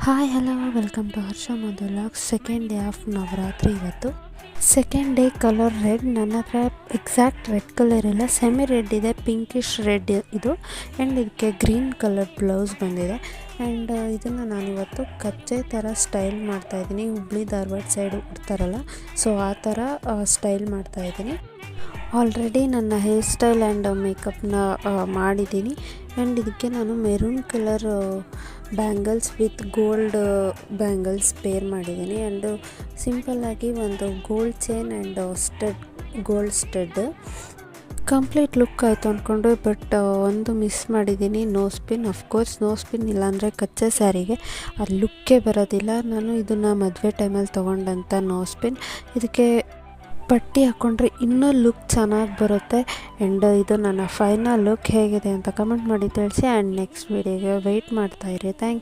Hi hello welcome to Harsha ಮೊದಲಾಗ್ second day of Navratri. ಇವತ್ತು second day colour red. ನನ್ನ ಹತ್ರ ಎಕ್ಸಾಕ್ಟ್ ರೆಡ್ ಕಲರ್ ಇಲ್ಲ, ಸೆಮಿ ರೆಡ್ ಇದೆ, ಪಿಂಕಿಶ್ ರೆಡ್ ಇದು. ಆ್ಯಂಡ್ ಇದಕ್ಕೆ ಗ್ರೀನ್ ಕಲರ್ ಬ್ಲೌಸ್ ಬಂದಿದೆ. ಆ್ಯಂಡ್ ಇದನ್ನು ನಾನಿವತ್ತು ಕಚ್ಚೆ ಥರ ಸ್ಟೈಲ್ ಮಾಡ್ತಾಯಿದ್ದೀನಿ. ಹುಬ್ಳಿ ಧಾರವಾಡ ಸೈಡ್ ಉಡ್ತಾರಲ್ಲ, ಸೊ ಆ ಥರ ಸ್ಟೈಲ್ ಮಾಡ್ತಾಯಿದ್ದೀನಿ. ಆಲ್ರೆಡಿ ನನ್ನ ಹೇರ್ ಸ್ಟೈಲ್ ಆ್ಯಂಡ್ ಮೇಕಪ್ನ ಮಾಡಿದ್ದೀನಿ. ಆ್ಯಂಡ್ ಇದಕ್ಕೆ ನಾನು maroon colour bangles with gold bangles pair ಮಾಡಿದ್ದೀನಿ. ಆ್ಯಂಡ್ ಸಿಂಪಲ್ಲಾಗಿ ಒಂದು gold chain and gold stud. Complete look ಆಯಿತು ಅಂದ್ಕೊಂಡು, ಬಟ್ ಒಂದು ಮಿಸ್ ಮಾಡಿದ್ದೀನಿ, no spin. Of course no spin ಇಲ್ಲಾಂದರೆ ಕಚ್ಚೆ ಸ್ಯಾರಿಗೆ ಆ ಲುಕ್ಕೇ ಬರೋದಿಲ್ಲ. ನಾನು ಇದನ್ನು ಮದುವೆ ಟೈಮಲ್ಲಿ ತೊಗೊಂಡಂಥ ನೋ ಸ್ಪಿನ್. ಇದಕ್ಕೆ ಪಟ್ಟಿ ಹಾಕ್ಕೊಂಡ್ರೆ ಇನ್ನೂ ಲುಕ್ ಚೆನ್ನಾಗಿ ಬರುತ್ತೆ. ಆ್ಯಂಡ್ ಇದು ನನ್ನ ಫೈನಲ್ ಲುಕ್ ಹೇಗಿದೆ ಅಂತ ಕಮೆಂಟ್ ಮಾಡಿ ತಿಳಿಸಿ. ಆ್ಯಂಡ್ ನೆಕ್ಸ್ಟ್ ವೀಡಿಯೋಗೆ ವೆಯ್ಟ್ ಮಾಡ್ತಾಯಿರಿ. Thank you.